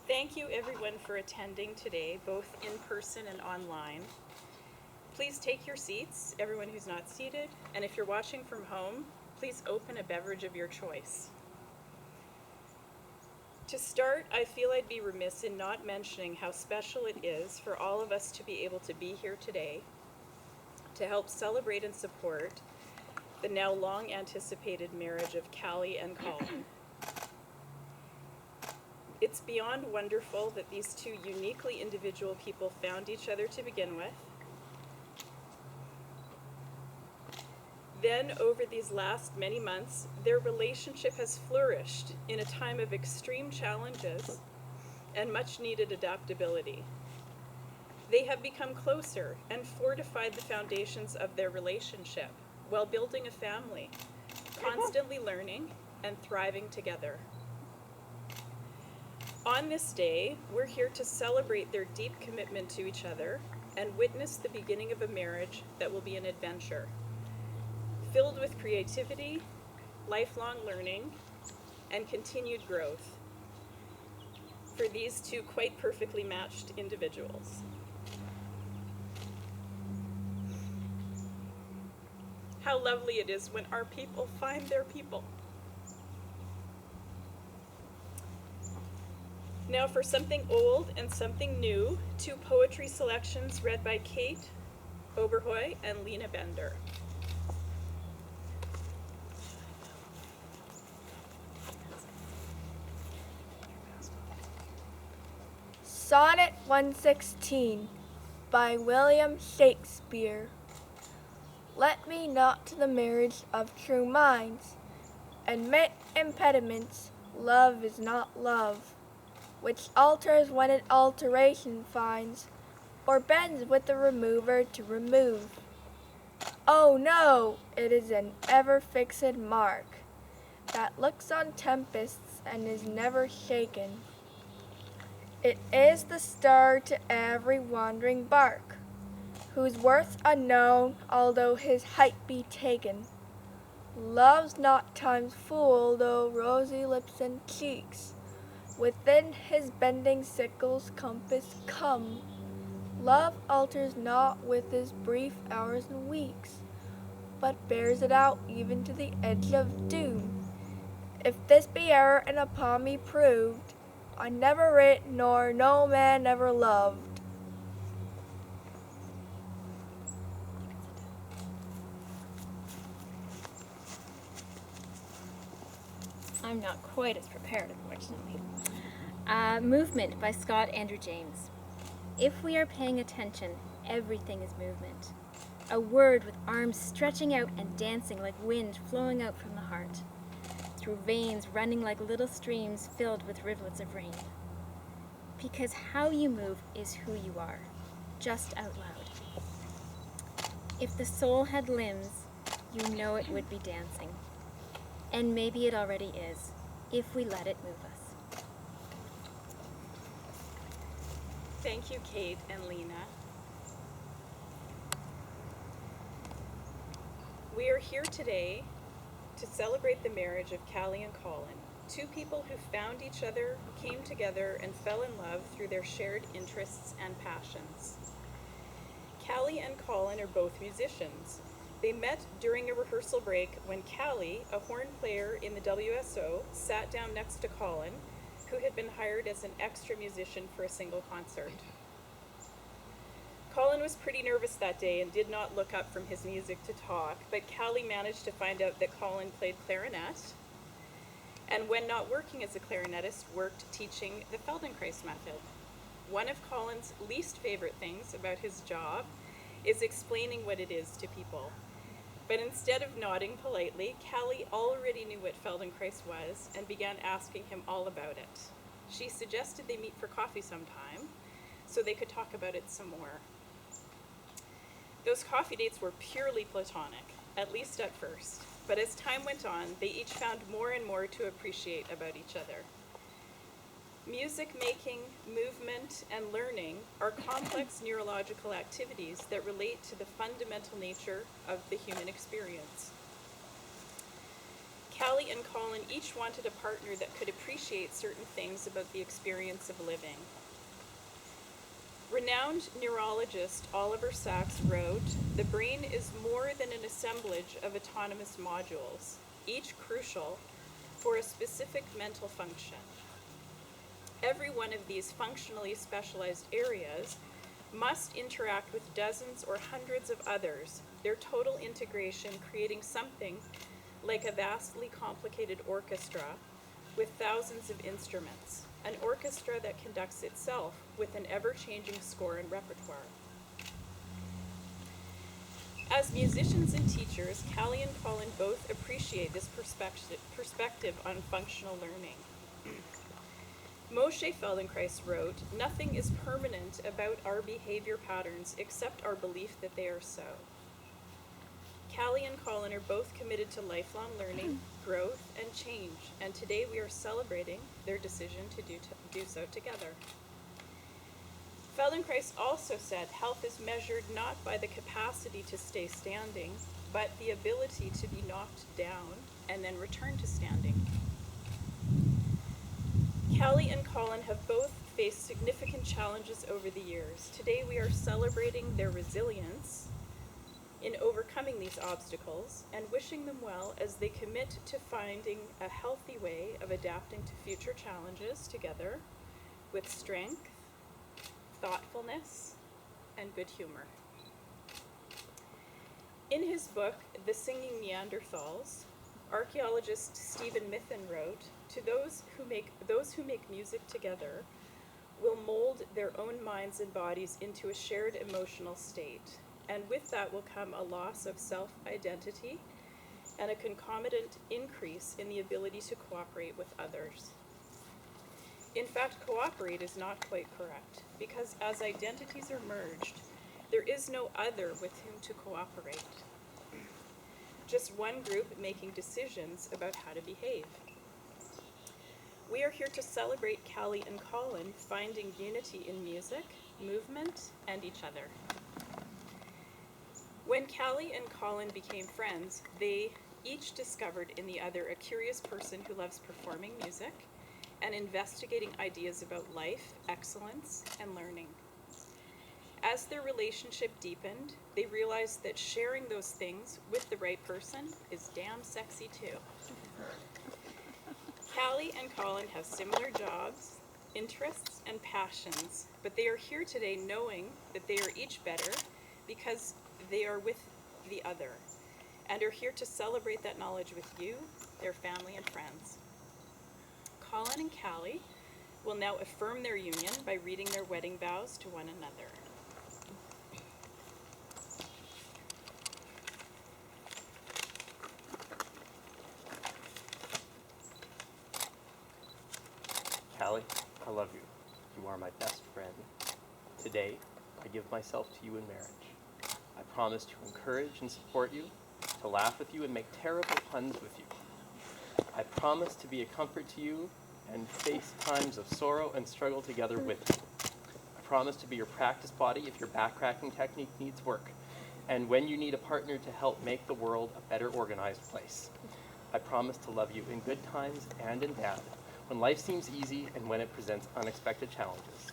Thank you everyone for attending today, both in person and online. Please take your seats, everyone who's not seated, and if you're watching from home, please open a beverage of your choice. To start, I feel I'd be remiss in not mentioning how special it is for all of us to be able to be here today to help celebrate and support the now long anticipated marriage of Callie and Colin. It's beyond wonderful that these two uniquely individual people found each other to begin with. Then, over these last many months, their relationship has flourished in a time of extreme challenges and much needed adaptability. They have become closer and fortified the foundations of their relationship while building a family, constantly learning and thriving together. On this day, we're here to celebrate their deep commitment to each other and witness the beginning of a marriage that will be an adventure, filled with creativity, lifelong learning, and continued growth for these two quite perfectly matched individuals. How lovely it is when our people find their people. Now for something old and something new, two poetry selections read by Kate, Oberheu, and Lena Bender. Sonnet 116 by William Shakespeare. Let me not to the marriage of true minds admit impediments. Love is not love, which alters when it alteration finds, or bends with the remover to remove. Oh no, it is an ever-fixed mark, that looks on tempests and is never shaken. It is the star to every wandering bark, whose worth unknown, although his height be taken. Love's not time's fool, though rosy lips and cheeks within his bending sickle's compass come. Love alters not with his brief hours and weeks, but bears it out even to the edge of doom. If this be error and upon me proved, I never writ nor no man ever loved. I'm not quite as prepared, unfortunately. Movement by Scott Andrew James. If we are paying attention, everything is movement. A word with arms stretching out and dancing like wind flowing out from the heart, through veins running like little streams filled with rivulets of rain. Because how you move is who you are, just out loud. If the soul had limbs, you know it would be dancing. And maybe it already is, if we let it move us. Thank you, Kate and Lena. We are here today to celebrate the marriage of Callie and Colin, two people who found each other, came together, and fell in love through their shared interests and passions. Callie and Colin are both musicians. They met during a rehearsal break when Callie, a horn player in the WSO, sat down next to Colin, who had been hired as an extra musician for a single concert. Colin was pretty nervous that day and did not look up from his music to talk, but Callie managed to find out that Colin played clarinet, and when not working as a clarinetist, worked teaching the Feldenkrais method. One of Colin's least favorite things about his job is explaining what it is to people. But instead of nodding politely, Callie already knew what Feldenkrais was and began asking him all about it. She suggested they meet for coffee sometime so they could talk about it some more. Those coffee dates were purely platonic, at least at first, but as time went on, they each found more and more to appreciate about each other. Music making, movement, and learning are complex neurological activities that relate to the fundamental nature of the human experience. Callie and Colin each wanted a partner that could appreciate certain things about the experience of living. Renowned neurologist Oliver Sacks wrote, "The brain is more than an assemblage of autonomous modules, each crucial for a specific mental function. Every one of these functionally specialized areas must interact with dozens or hundreds of others, their total integration creating something like a vastly complicated orchestra with thousands of instruments, an orchestra that conducts itself with an ever-changing score and repertoire." As musicians and teachers, Callie and Colin both appreciate this perspective on functional learning. Moshe Feldenkrais wrote, "Nothing is permanent about our behavior patterns except our belief that they are so." Callie and Colin are both committed to lifelong learning, growth, and change, and today we are celebrating their decision to do so together. Feldenkrais also said health is measured not by the capacity to stay standing, but the ability to be knocked down and then return to standing. Callie and Colin have both faced significant challenges over the years. Today we are celebrating their resilience in overcoming these obstacles and wishing them well as they commit to finding a healthy way of adapting to future challenges together with strength, thoughtfulness, and good humor. In his book, The Singing Neanderthals, archaeologist Stephen Mithen wrote, those who make music together will mold their own minds and bodies into a shared emotional state, and with that will come a loss of self-identity and a concomitant increase in the ability to cooperate with others. In fact, cooperate is not quite correct, because as identities are merged, there is no other with whom to cooperate. Just one group making decisions about how to behave. We are here to celebrate Callie and Colin finding unity in music, movement, and each other. When Callie and Colin became friends, they each discovered in the other a curious person who loves performing music and investigating ideas about life, excellence, and learning. As their relationship deepened, they realized that sharing those things with the right person is damn sexy too. Callie and Colin have similar jobs, interests, and passions, but they are here today knowing that they are each better because they are with the other, and are here to celebrate that knowledge with you, their family, and friends. Colin and Callie will now affirm their union by reading their wedding vows to one another. Callie, I love you. You are my best friend. Today, I give myself to you in marriage. I promise to encourage and support you, to laugh with you and make terrible puns with you. I promise to be a comfort to you and face times of sorrow and struggle together with you. I promise to be your practice body if your backcracking technique needs work, and when you need a partner to help make the world a better organized place. I promise to love you in good times and in bad, when life seems easy and when it presents unexpected challenges.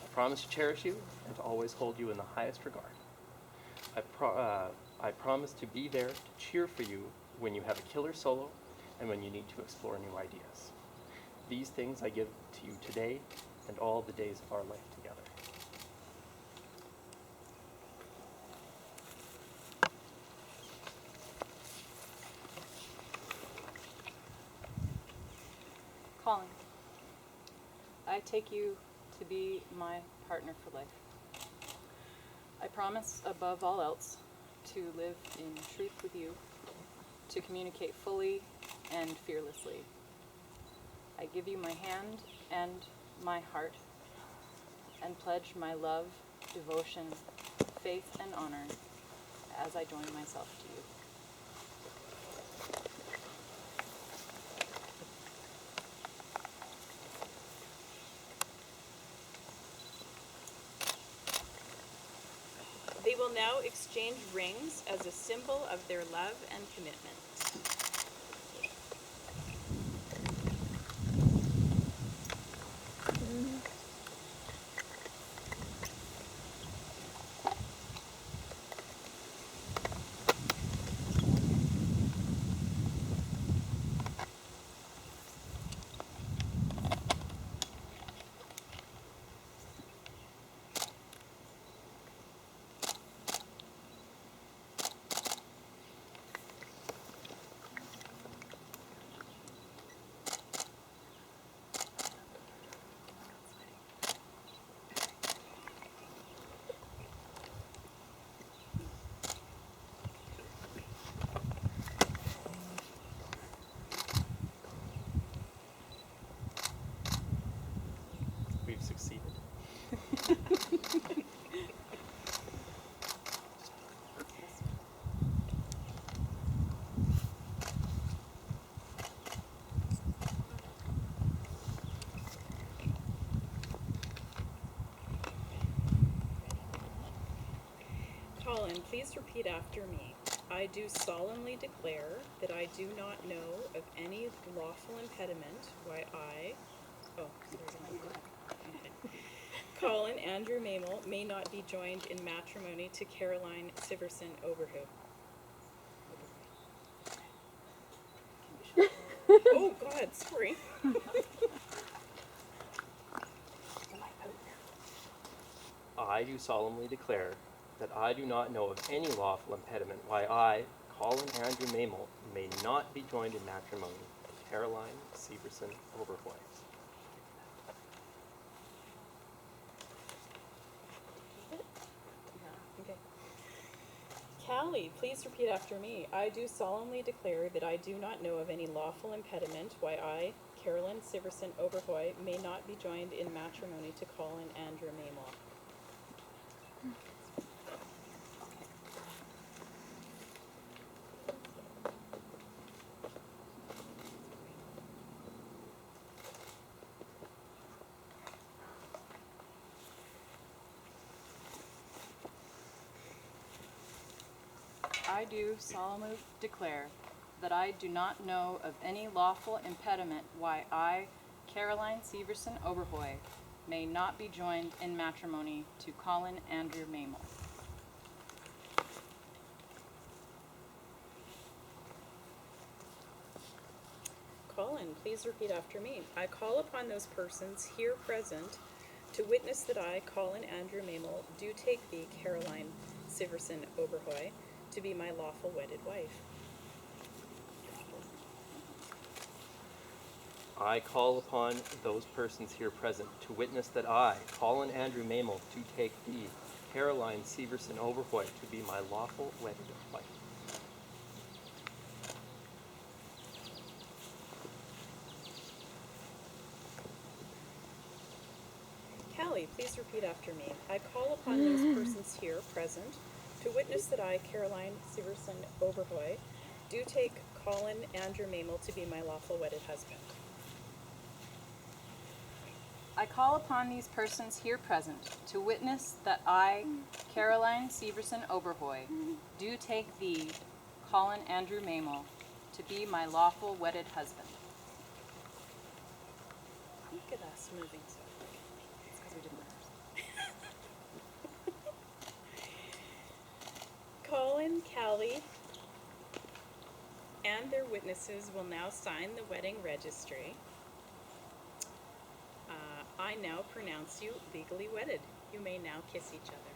I promise to cherish you and to always hold you in the highest regard. I promise to be there to cheer for you when you have a killer solo and when you need to explore new ideas. These things I give to you today and all the days of our life together. Colin, I take you to be my partner for life. I promise, above all else, to live in truth with you, to communicate fully and fearlessly. I give you my hand and my heart, and pledge my love, devotion, faith, and honor as I join myself to you. They will now exchange rings as a symbol of their love and commitment. We've succeeded. Colin, please repeat after me. I do solemnly declare that I do not know of any lawful impediment why Colin Andrew Mehmel may not be joined in matrimony to Caroline Siverson Oberheu. Oh God, sorry. I do solemnly declare that I do not know of any lawful impediment why I, Colin Andrew Mehmel, may not be joined in matrimony to Caroline Siverson Oberheu. Okay. Callie, please repeat after me. I do solemnly declare that I do not know of any lawful impediment why I, Caroline Siverson Oberheu, may not be joined in matrimony to Colin Andrew Mehmel. I do solemnly declare that I do not know of any lawful impediment why I, Caroline Siverson Oberheu, may not be joined in matrimony to Colin Andrew Mehmel. Colin, please repeat after me. I call upon those persons here present to witness that I, Colin Andrew Mehmel, do take thee, Caroline Siverson Oberheu, to be my lawful wedded wife. I call upon those persons here present to witness that I, Colin Andrew Mehmel, do take thee, Caroline Siverson Oberheu, to be my lawful wedded wife. Callie, please repeat after me. I call upon those persons here present to witness that I, Caroline Siverson Oberheu, do take Colin Andrew Mehmel to be my lawful wedded husband. I call upon these persons here present to witness that I, Caroline Severson Oberheu, do take thee, Colin Andrew Mehmel, to be my lawful wedded husband. Look at us moving so quick. It's because we didn't rehearse. Colin, Callie, and their witnesses will now sign the wedding registry. I now pronounce you legally wedded. You may now kiss each other.